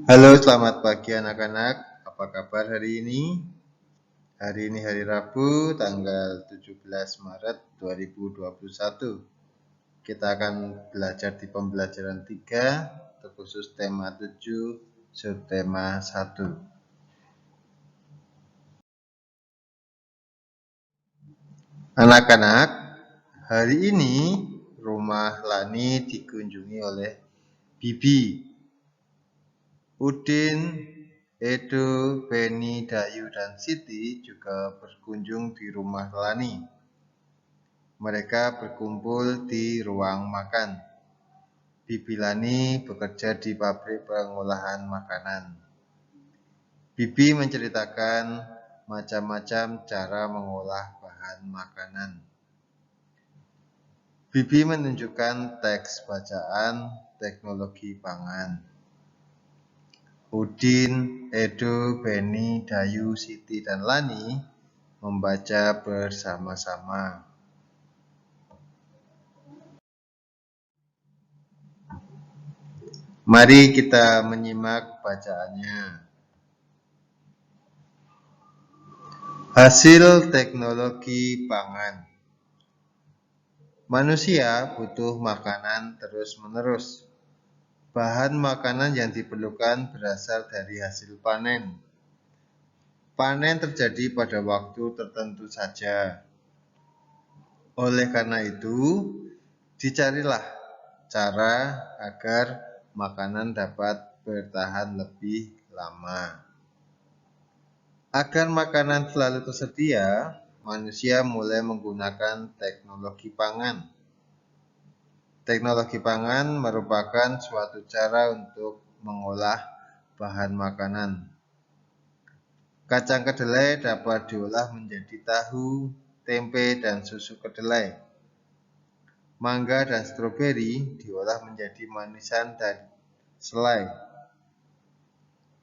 Halo, selamat pagi anak-anak. Apa kabar hari ini? Hari ini hari Rabu, tanggal 17 Maret 2021. Kita akan belajar di pembelajaran 3, terkhusus tema 7, subtema 1. Anak-anak, hari ini rumah Lani dikunjungi oleh Bibi, Udin, Edo, Benny, Dayu, dan Siti juga berkunjung di rumah Lani. Mereka berkumpul di ruang makan. Bibi Lani bekerja di pabrik pengolahan makanan. Bibi menceritakan macam-macam cara mengolah bahan makanan. Bibi menunjukkan teks bacaan teknologi pangan. Udin, Edo, Benny, Dayu, Siti, dan Lani membaca bersama-sama. Mari kita menyimak bacaannya. Hasil teknologi pangan. Manusia butuh makanan terus-menerus. Bahan makanan yang diperlukan berasal dari hasil panen. Panen terjadi pada waktu tertentu saja. Oleh karena itu, dicarilah cara agar makanan dapat bertahan lebih lama. Agar makanan selalu tersedia, manusia mulai menggunakan teknologi pangan. Teknologi pangan merupakan suatu cara untuk mengolah bahan makanan. Kacang kedelai dapat diolah menjadi tahu, tempe, dan susu kedelai. Mangga dan stroberi diolah menjadi manisan dan selai.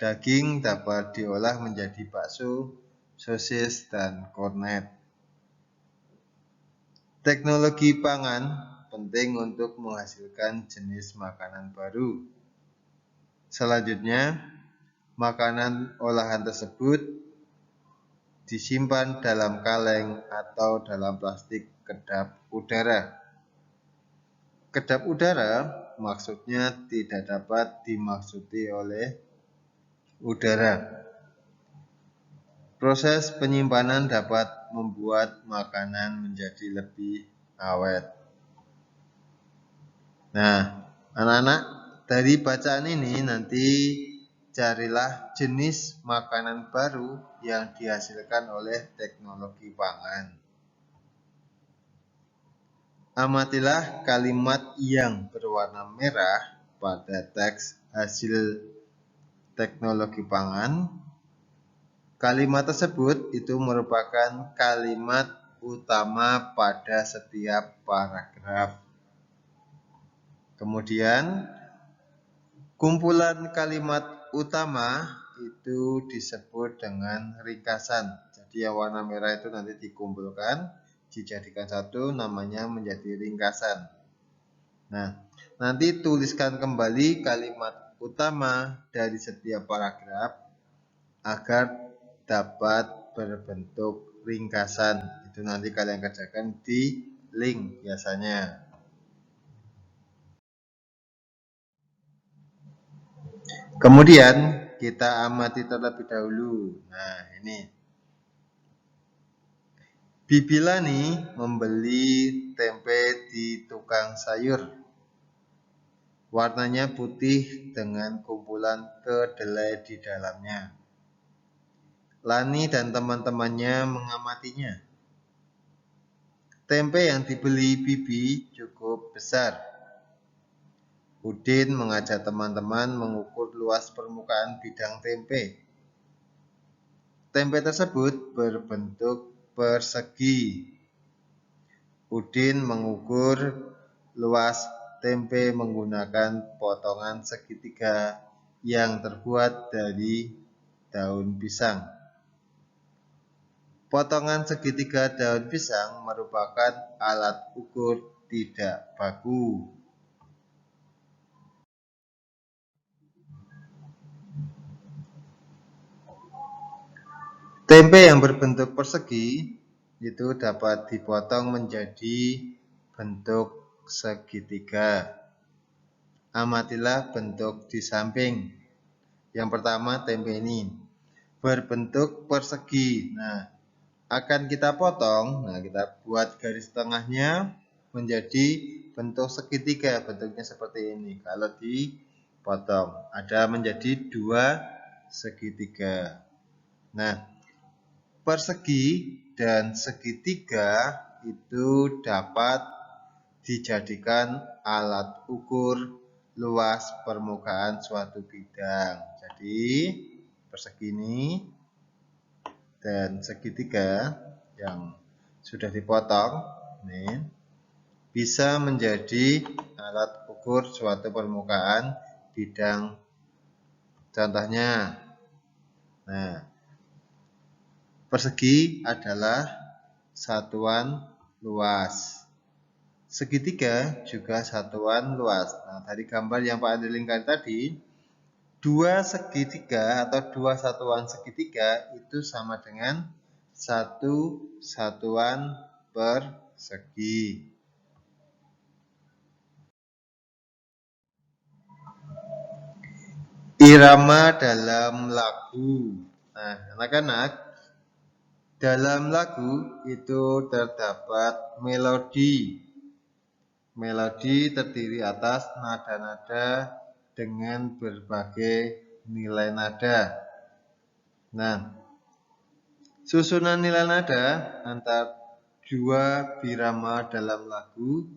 Daging dapat diolah menjadi bakso, sosis, dan kornet. Teknologi pangan penting untuk menghasilkan jenis makanan baru. Selanjutnya, makanan olahan tersebut disimpan dalam kaleng atau dalam plastik kedap udara. Kedap udara maksudnya tidak dapat dimaksudi oleh udara. Proses penyimpanan dapat membuat makanan menjadi lebih awet. Nah, anak-anak, dari bacaan ini nanti carilah jenis makanan baru yang dihasilkan oleh teknologi pangan. Amatilah kalimat yang berwarna merah pada teks hasil teknologi pangan. Kalimat tersebut itu merupakan kalimat utama pada setiap paragraf. Kemudian, kumpulan kalimat utama itu disebut dengan ringkasan. Jadi yang warna merah itu nanti dikumpulkan, dijadikan satu, namanya menjadi ringkasan. Nah, nanti tuliskan kembali kalimat utama dari setiap paragraf agar dapat berbentuk ringkasan. Itu nanti kalian kerjakan di link biasanya. Kemudian kita amati terlebih dahulu. Nah, ini. Bibi Lani membeli tempe di tukang sayur. Warnanya putih dengan kumpulan kedelai di dalamnya. Lani dan teman-temannya mengamatinya. Tempe yang dibeli Bibi cukup besar. Udin mengajak teman-teman mengukur luas permukaan bidang tempe. Tempe tersebut berbentuk persegi. Udin mengukur luas tempe menggunakan potongan segitiga yang terbuat dari daun pisang. Potongan segitiga daun pisang merupakan alat ukur tidak baku. Tempe yang berbentuk persegi itu dapat dipotong menjadi bentuk segitiga. Amatilah bentuk di samping. Yang pertama, tempe ini berbentuk persegi. Nah, akan kita potong. Nah, kita buat garis tengahnya menjadi bentuk segitiga. Bentuknya seperti ini. Kalau dipotong, ada menjadi 2 segitiga. Nah, persegi dan segitiga itu dapat dijadikan alat ukur luas permukaan suatu bidang. Jadi persegi ini dan segitiga yang sudah dipotong ini bisa menjadi alat ukur suatu permukaan bidang. Contohnya, nah, persegi adalah satuan luas. Segitiga juga satuan luas. Nah, dari gambar yang Pak Andri lingkari tadi, 2 segitiga atau 2 satuan segitiga itu sama dengan 1 satuan persegi. Irama dalam lagu. Nah, anak-anak, dalam lagu itu terdapat melodi. Melodi terdiri atas nada-nada dengan berbagai nilai nada. Nah, susunan nilai nada antara 2 birama dalam lagu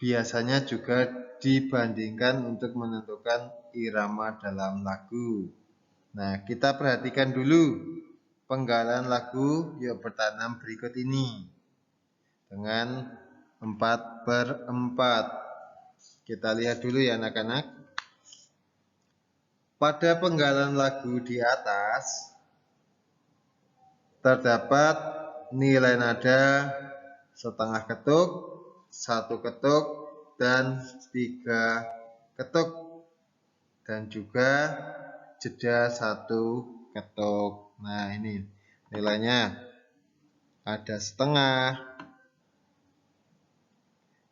biasanya juga dibandingkan untuk menentukan irama dalam lagu. Nah, kita perhatikan dulu penggalan lagu Yuk Bertanam berikut ini dengan 4/4. Kita lihat dulu ya anak-anak. Pada penggalan lagu di atas terdapat nilai nada setengah ketuk, 1 ketuk, dan 3 ketuk, dan juga jeda 1 ketuk. Nah, ini nilainya ada setengah,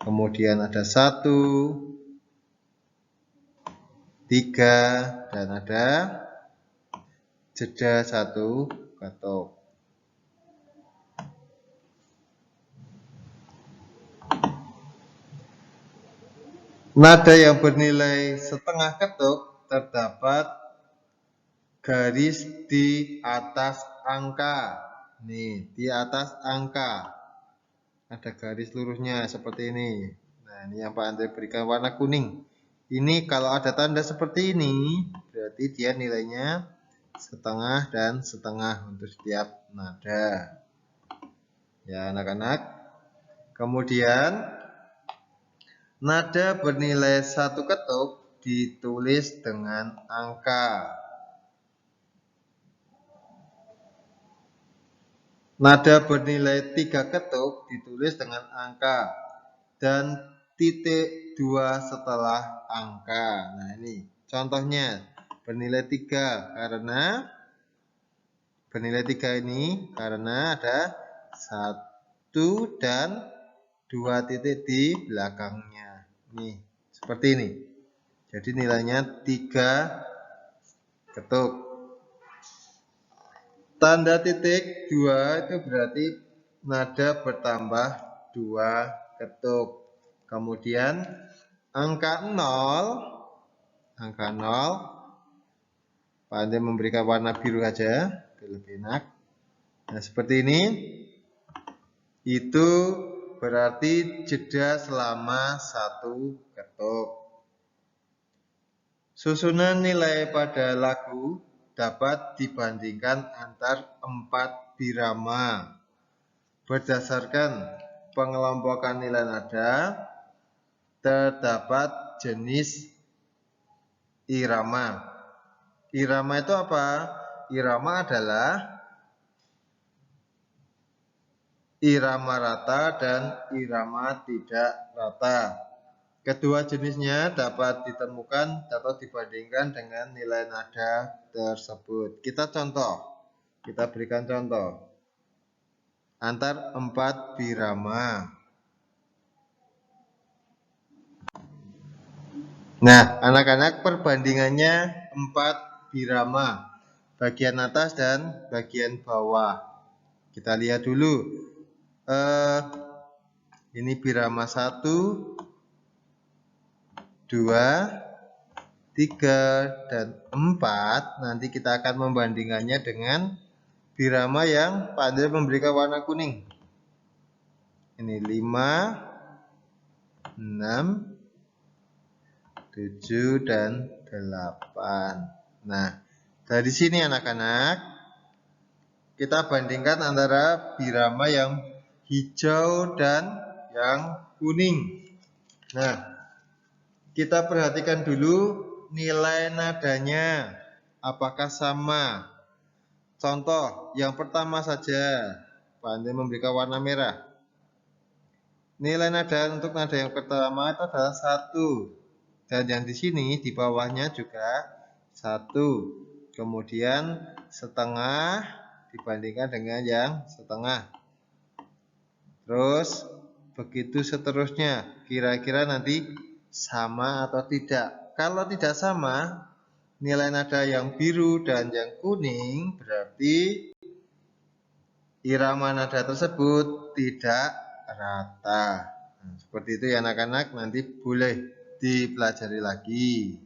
kemudian ada 1, 3, dan ada jeda 1 ketuk. Nada yang bernilai setengah ketuk terdapat garis di atas angka. Nih, di atas angka ada garis lurusnya seperti ini. Nah, ini yang Pak Andre berikan warna kuning. Ini kalau ada tanda seperti ini, berarti dia nilainya setengah dan setengah untuk setiap nada. Ya, anak-anak. Kemudian, nada bernilai 1 ketuk ditulis dengan angka. Nada bernilai 3 ketuk ditulis dengan angka dan titik 2 setelah angka. Nah, ini contohnya bernilai 3 karena bernilai 3 ini karena ada 1 dan 2 titik di belakangnya. Nih, seperti ini. Jadi nilainya 3 ketuk. Tanda titik 2 itu berarti nada bertambah 2 ketuk. Kemudian angka 0, Pak Ande memberikan warna biru saja, lebih enak. Nah, seperti ini. Itu berarti jeda selama 1 ketuk. Susunan nilai pada lagu dapat dibandingkan antar 4 birama berdasarkan pengelompokan nilai nada. Terdapat jenis irama. Irama itu apa? Irama adalah irama rata dan irama tidak rata. Kedua jenisnya dapat ditemukan atau dibandingkan dengan nilai nada tersebut. Kita contoh. Kita berikan contoh. Antar 4 birama. Nah, anak-anak, perbandingannya 4 birama. Bagian atas dan bagian bawah. Kita lihat dulu. Ini birama 1, 2, 3, dan 4. Nanti kita akan membandingkannya dengan birama yang Pak Andre memberikan warna kuning. Ini 5, 6, 7, dan 8. Nah, dari sini anak-anak, kita bandingkan antara birama yang hijau dan yang kuning. Nah, kita perhatikan dulu nilai nadanya, apakah sama. Contoh, yang pertama saja, Pak Andre memberikan warna merah. Nilai nada untuk nada yang pertama itu adalah 1. Dan yang di sini di bawahnya juga 1. Kemudian setengah dibandingkan dengan yang setengah. Terus begitu seterusnya. Kira-kira nanti sama atau tidak. Kalau tidak sama, nilai nada yang biru dan yang kuning berarti irama nada tersebut tidak rata. Nah, seperti itu ya anak-anak, nanti boleh dipelajari lagi.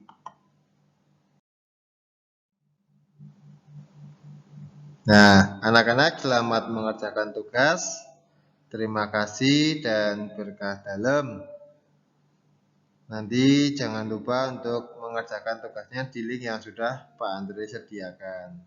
Nah, anak-anak, selamat mengerjakan tugas. Terima kasih dan berkah dalam. Nanti jangan lupa untuk mengerjakan tugasnya di link yang sudah Pak Andre sediakan.